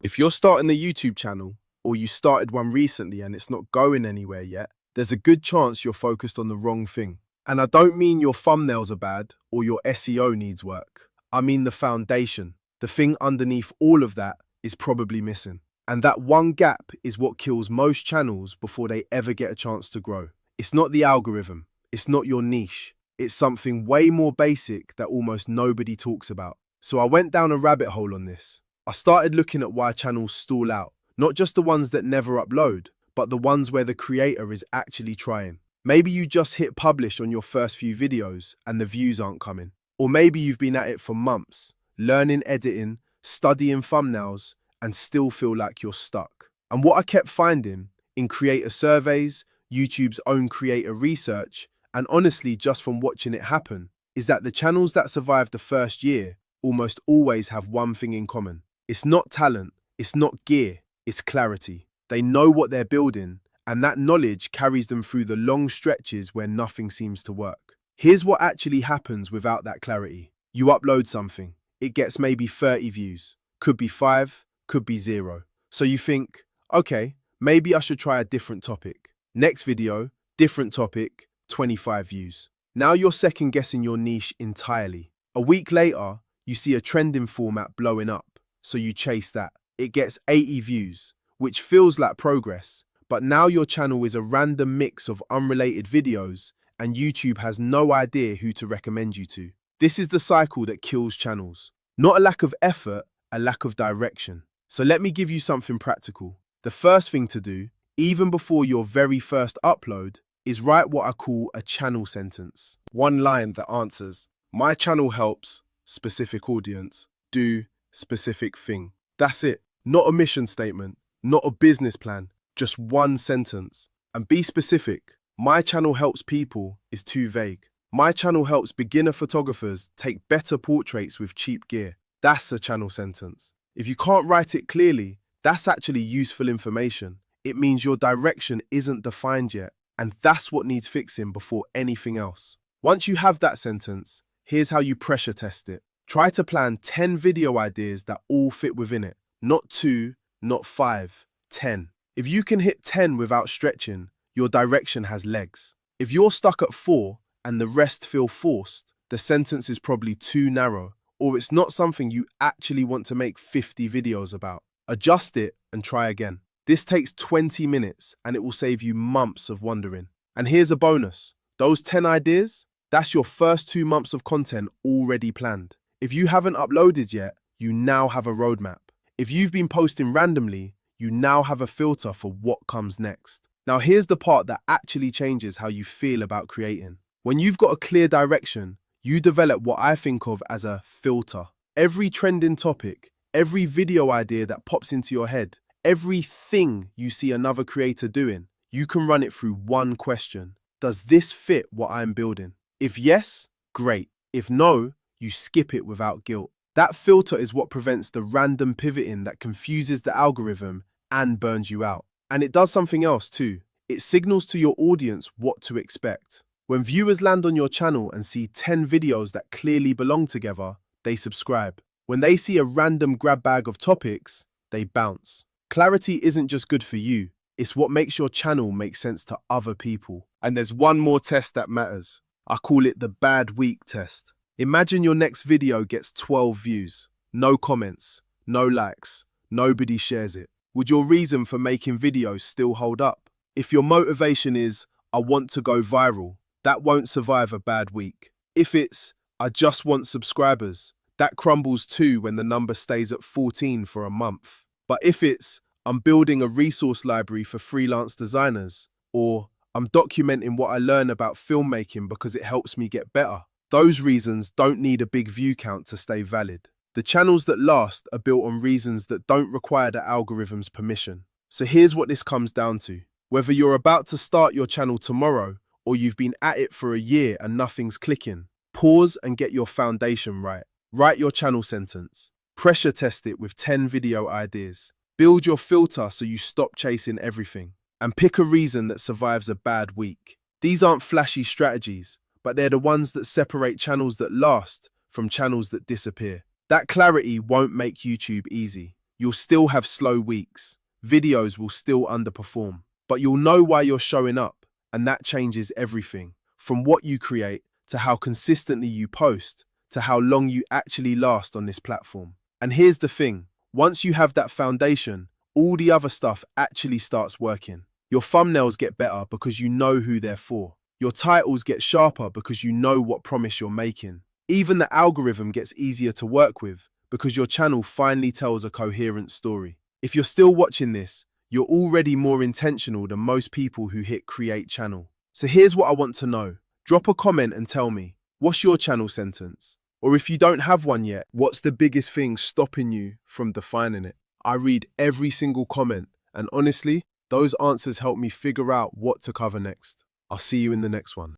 If you're starting a YouTube channel, or you started one recently and it's not going anywhere yet, there's a good chance you're focused on the wrong thing. And I don't mean your thumbnails are bad or your SEO needs work. I mean the foundation. The thing underneath all of that is probably missing. And that one gap is what kills most channels before they ever get a chance to grow. It's not the algorithm. It's not your niche. It's something way more basic that almost nobody talks about. So I went down a rabbit hole on this. I started looking at why channels stall out. Not just the ones that never upload, but the ones where the creator is actually trying. Maybe you just hit publish on your first few videos and the views aren't coming. Or maybe you've been at it for months, learning editing, studying thumbnails, and still feel like you're stuck. And what I kept finding in creator surveys, YouTube's own creator research, and honestly just from watching it happen, is that the channels that survive the first year almost always have one thing in common. It's not talent, it's not gear, it's clarity. They know what they're building, and that knowledge carries them through the long stretches where nothing seems to work. Here's what actually happens without that clarity. You upload something, it gets maybe 30 views, could be 5, could be 0. So you think, okay, maybe I should try a different topic. Next video, different topic, 25 views. Now you're second guessing your niche entirely. A week later, you see a trending format blowing up, so you chase that. It gets 80 views, which feels like progress, but now your channel is a random mix of unrelated videos and YouTube has no idea who to recommend you to. This is the cycle that kills channels. Not a lack of effort, a lack of direction. So let me give you something practical. The first thing to do, even before your very first upload, is write what I call a channel sentence. One line that answers, my channel helps specific audience do specific thing. That's it. Not a mission statement, not a business plan, just one sentence. And be specific. My channel helps people is too vague. My channel helps beginner photographers take better portraits with cheap gear. That's a channel sentence. If you can't write it clearly, that's actually useful information. It means your direction isn't defined yet, and that's what needs fixing before anything else. Once you have that sentence, here's how you pressure test it. Try to plan 10 video ideas that all fit within it. Not 2, not 5, 10. If you can hit 10 without stretching, your direction has legs. If you're stuck at 4 and the rest feel forced, the sentence is probably too narrow, or it's not something you actually want to make 50 videos about. Adjust it and try again. This takes 20 minutes and it will save you months of wondering. And here's a bonus. Those 10 ideas, that's your first 2 months of content already planned. If you haven't uploaded yet, you now have a roadmap. If you've been posting randomly, you now have a filter for what comes next. Now here's the part that actually changes how you feel about creating. When you've got a clear direction, you develop what I think of as a filter. Every trending topic, every video idea that pops into your head, everything you see another creator doing, you can run it through one question. Does this fit what I'm building? If yes, great. If no, you skip it without guilt. That filter is what prevents the random pivoting that confuses the algorithm and burns you out. And it does something else too. It signals to your audience what to expect. When viewers land on your channel and see 10 videos that clearly belong together, they subscribe. When they see a random grab bag of topics, they bounce. Clarity isn't just good for you, it's what makes your channel make sense to other people. And there's one more test that matters. I call it the bad week test. Imagine your next video gets 12 views, no comments, no likes, nobody shares it. Would your reason for making videos still hold up? If your motivation is, I want to go viral, that won't survive a bad week. If it's, I just want subscribers, that crumbles too when the number stays at 14 for a month. But if it's, I'm building a resource library for freelance designers, or I'm documenting what I learn about filmmaking because it helps me get better, those reasons don't need a big view count to stay valid. The channels that last are built on reasons that don't require the algorithm's permission. So here's what this comes down to. Whether you're about to start your channel tomorrow or you've been at it for a year and nothing's clicking, pause and get your foundation right. Write your channel sentence. Pressure test it with 10 video ideas. Build your filter so you stop chasing everything. And pick a reason that survives a bad week. These aren't flashy strategies, but they're the ones that separate channels that last from channels that disappear. That clarity won't make YouTube easy. You'll still have slow weeks. Videos will still underperform. But you'll know why you're showing up, and that changes everything. From what you create, to how consistently you post, to how long you actually last on this platform. And here's the thing, once you have that foundation, all the other stuff actually starts working. Your thumbnails get better because you know who they're for. Your titles get sharper because you know what promise you're making. Even the algorithm gets easier to work with because your channel finally tells a coherent story. If you're still watching this, you're already more intentional than most people who hit create channel. So here's what I want to know. Drop a comment and tell me, what's your channel sentence? Or if you don't have one yet, what's the biggest thing stopping you from defining it? I read every single comment, and honestly, those answers help me figure out what to cover next. I'll see you in the next one.